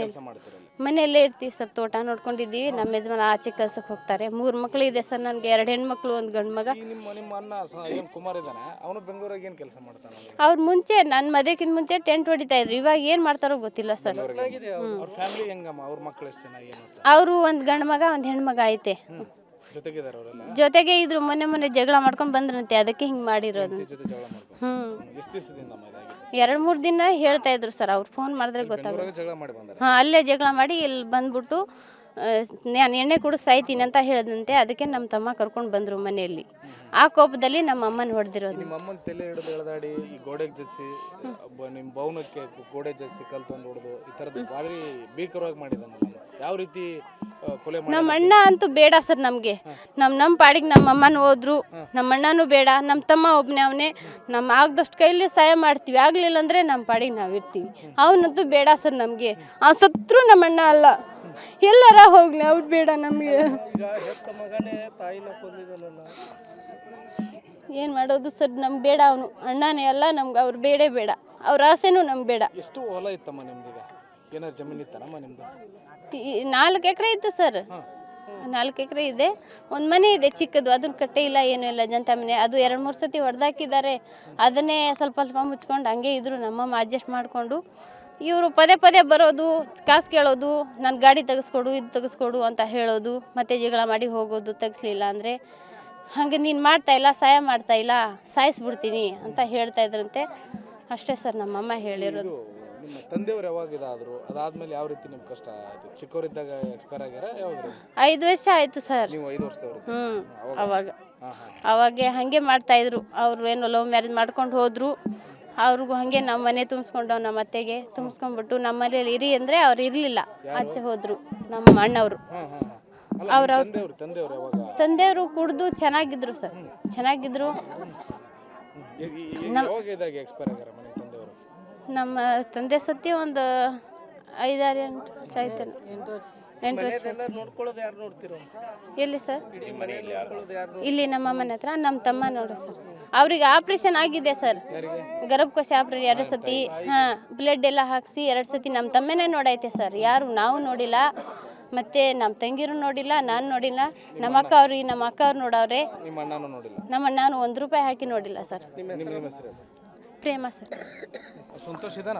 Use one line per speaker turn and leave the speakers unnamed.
ಕೆಲಸ ಮಾಡ್ತೀರಲ್ಲ? ಮನೆಯಲ್ಲೇ ಇರ್ತೀವಿ ಸರ್, ತೋಟ ನೋಡ್ಕೊಂಡಿದ್ದೀವಿ. ನಮ್ಮ ಯಜಮಾನ ಆಚೆ ಕೆಲಸಕ್ಕೆ ಹೋಗ್ತಾರೆ. 3 ಮಕ್ಕಳು ಇದೆ ಸರ್ ನನಗೆ, 2 ಹೆಣ್ಮಕ್ಳು 1 ಗಂಡು ಮಗ.
ನಿಮ್ಮ ಅಣ್ಣ ಏನು ಕುಮಾರ್ ಇದ್ದಾನೆ, ಅವನು ಬೆಂಗಳೂರಾಗ ಏನು ಕೆಲಸ ಮಾಡ್ತಾನೆ?
ಅವ್ರು ಮುಂಚೆ ನನ್ನ ಮದುವೆಗಿಂತ ಮುಂಚೆ ಟೆಂಟ್ ಹೊಡಿತಾ ಇದ್ರು. ಇವಾಗ ಏನು ಮಾಡ್ತಾರೋ ಗೊತ್ತಿಲ್ಲ ಸರ್.
ಅವ್ರ ಫ್ಯಾಮಿಲಿ ಹೆಂಗಮ್ಮ? ಅವ್ರ ಮಕ್ಕಳು ಎಷ್ಟು ಜನ? ಏನು
ಅವರು 1 ಗಂಡು ಮಗ 1 ಹೆಣ್ಮಗ ಐತೆ.
ಜೊತೆಗಿದ್ದಾರೆ ಅವರೆಲ್ಲ?
ಜೊತೆಗೆ ಇದ್ರು. ಮೊನ್ನೆ ಜಗಳ ಮಾಡ್ಕೊಂಡು ಬಂದ್ರಂತೆ, ಅದಕ್ಕೆ ಹಿಂಗೆ ಮಾಡಿರೋದು.
ಜೊತೆ ಜಗಳ ಮಾಡ್ಕೊಂಡು ಎಷ್ಟು ದಿವಸದಿಂದ?
2-3 ದಿನ ಹೇಳ್ತಾ ಇದ್ರು ಸರ್. ಅವ್ರು ಫೋನ್ ಮಾಡಿದ್ರೆ ಗೊತ್ತಾಗುತ್ತೆ.
ಜಗಳ ಮಾಡಿ ಬಂದಾರೆ?
ಅಲ್ಲೇ ಜಗಳ ಮಾಡಿ ಇಲ್ಲಿ ಬಂದ್ಬಿಟ್ಟು ನಾನು ಎಣ್ಣೆ ಕುಡಿದು ಸಾಯ್ತೀನಿ ಅಂತ ಹೇಳಿದಂತೆ. ಅದಕ್ಕೆ ನಮ್ಮ ತಮ್ಮ ಕರ್ಕೊಂಡು ಬಂದರು ಮನೆಯಲ್ಲಿ. ಆ ಕೋಪದಲ್ಲಿ ನಮ್ಮ ಅಮ್ಮನ ಹೊಡೆದಿರೋದು.
ನಿಮ್ಮ ಅಮ್ಮನ ತಲೆ ಹಿಡಿದು ಎಳೆದಾಡಿ ಈ ಗೋಡೆಗೆ ಜಸ್ಸಿ, ನಿಮ್ಮ ಭವನಕ್ಕೆ ಗೋಡೆ ಜಸ್ಸಿ ಕಲ್ ತಂದು ಹೊಡೆದು ಈ ಥರದ್ದು ಭಾರಿ ಭೀಕರವಾಗಿ ಮಾಡಿದ್ದಾನಲ್ಲ, ಯಾವ ರೀತಿ ಕೊಲೆ ಮಾಡಿ?
ನಮ್ಮ ಅಣ್ಣ ಅಂತೂ ಬೇಡ ಸರ್ ನಮಗೆ. ನಮ್ಮ ಪಾಡಿಗೆ ನಮ್ಮ ಅಮ್ಮನ ಹೋದ್ರು. ನಮ್ಮ ಅಣ್ಣನೂ ಬೇಡ, ನಮ್ಮ ತಮ್ಮ ಒಬ್ಬನೇ ಅವನೇ. ನಮ್ಮ ಆಗದಷ್ಟು ಕೈಲಿ ಸಹಾಯ ಮಾಡ್ತೀವಿ, ಆಗಲಿಲ್ಲ ಅಂದರೆ ನಮ್ಮ ಪಾಡಿಗೆ ನಾವು ಇರ್ತೀವಿ. ಅವನಂತೂ ಬೇಡ ಸರ್ ನಮಗೆ. ಆ ಸತ್ರು ನಮ್ಮ ಅಣ್ಣ ಅಲ್ಲ, ಎಲ್ಲರ ಹೋಗ್ಲಿ, ಅವ್ರು ಬೇಡ ನಮಗೆ. ಏನು ಮಾಡೋದು ಸರ್, ನಮ್ಗೆ ಬೇಡ. ಅವನು ಅಣ್ಣನೇ ಅಲ್ಲ ನಮ್ಗೆ, ಅವ್ರು ಬೇಡೇ ಬೇಡ. ಅವ್ರ ಆಸೆನೂ ನಮ್ಗೆ ಬೇಡ.
ಎಷ್ಟು ಹೊಲ ಇತ್ತಮ್ಮ ನಿಮ್ದೀಗ? ಏನಾದ್ರು ಜಮೀನು ಇತ್ತನಮ್ಮ ನಿಮ್ದು?
4 ಎಕರೆ ಇತ್ತು ಸರ್. 4 ಎಕರೆ ಇದೆ. 1 ಮನೆ ಇದೆ ಚಿಕ್ಕದು, ಅದನ್ನ ಕಟ್ಟೆ ಇಲ್ಲ, ಏನೂ ಇಲ್ಲ, ಜಂತ ಮನೆ. ಅದು 2-3 ಸತಿ ಹೊಡೆದಾಕಿದ್ದಾರೆ. ಅದನ್ನೇ ಸ್ವಲ್ಪ ಮುಚ್ಕೊಂಡು ಹಂಗೆ ಇದ್ರು. ನಮ್ಮಮ್ಮ ಅಡ್ಜಸ್ಟ್ ಮಾಡಿಕೊಂಡು, ಇವರು ಪದೇ ಬರೋದು, ಕಾಸು ಕೇಳೋದು, ನನ್ನ ಗಾಡಿ ತೆಗೆಸ್ಕೊಡು, ಇದು ತೆಗೆಸ್ಕೊಡು ಅಂತ ಹೇಳೋದು, ಮತ್ತೆ ಜಗಳ ಮಾಡಿ ಹೋಗೋದು. ತೆಗಿಸ್ಲಿಲ್ಲ ಅಂದರೆ ಹಾಗೆ ನೀನು ಮಾಡ್ತಾಯಿಲ್ಲ, ಸಹಾಯ ಮಾಡ್ತಾಯಿಲ್ಲ, ಸಾಯಿಸ್ಬಿಡ್ತೀನಿ ಅಂತ ಹೇಳ್ತಾ ಇದ್ರಂತೆ. ಅಷ್ಟೇ ಸರ್ ನಮ್ಮಮ್ಮ ಹೇಳಿರೋದು.
ನಿಮ್ಮ ತಂದೆಯವರು ಯಾವಾಗ ಇದಾದರು? ಅದಾದ್ಮೇಲೆ ಯಾವ ರೀತಿ ನಿಮ್ಗೆ ಕಷ್ಟ ಆಯಿತು? ಚಿಕ್ಕವರಿದ್ದಾಗ ಎಕ್ಸ್ಪೈರ್ ಆಗ್ಯಾರ? ಯಾವಾಗ?
5 ವರ್ಷ ಆಯಿತು ಸರ್.
ನೀವು 5 ವರ್ಷದವರು?
ಅವಾಗ ಹಾಗೆ ಮಾಡ್ತಾಯಿದ್ರು. ಅವರು ಏನೋ ಲವ್ ಮ್ಯಾರೇಜ್ ಮಾಡ್ಕೊಂಡು ಹೋದರು. ಅವ್ರಿಗೂ ಹಾಗೆ ನಮ್ಮ ಮನೆ ತುಂಬಿಸ್ಕೊಂಡು, ನಮ್ಮ ಅತ್ತೆಗೆ ತುಂಬಿಸ್ಕೊಂಡ್ಬಿಟ್ಟು ನಮ್ಮ ಮನೇಲಿ ಇರಿ ಅಂದರೆ ಅವ್ರು ಇರಲಿಲ್ಲ, ಆಚೆ ಹೋದರು ನಮ್ಮ ಅಣ್ಣವರು. ತಂದೆಯವರು ಕುಡಿದು ಚೆನ್ನಾಗಿದ್ರು ಸರ್, ಚೆನ್ನಾಗಿದ್ರು. ನಮ್ಮ ತಂದೆ ಸತ್ಯ ಒಂದು 5-6-8 ವರ್ಷ ಆಯ್ತು. 8 ವರ್ಷ. ಎಲ್ಲಿ ಸರ್? ಇಲ್ಲಿ ನಮ್ಮ ಅಮ್ಮನ ಹತ್ರ. ನಮ್ಮ ತಮ್ಮ ನೋಡ್ರಿ ಸರ್, ಅವ್ರಿಗೆ ಆಪ್ರೇಷನ್ ಆಗಿದೆ ಸರ್, ಗರ್ಭಕೋಶ ಆಪ್ರೇಷನ್ 2 ಸತಿ. ಬ್ಲಡ್ ಎಲ್ಲ ಹಾಕಿಸಿ 2 ಸತಿ ನಮ್ಮ ತಮ್ಮನೇ ನೋಡೈತೆ ಸರ್. ಯಾರು ನಾವು ನೋಡಿಲ್ಲ, ಮತ್ತು ನಮ್ಮ ತಂಗಿರು ನೋಡಿಲ್ಲ, ನಾನು ನೋಡಿಲ್ಲ. ನಮ್ಮ ಅಕ್ಕ ಅವ್ರು ನೋಡವ್ರೆ. ನಮ್ಮ ಅಣ್ಣನೂ 1 ರೂಪಾಯಿ ಹಾಕಿ ನೋಡಿಲ್ಲ ಸರ್. ಪ್ರೇಮ ಸರ್.
ಸಂತೋಷ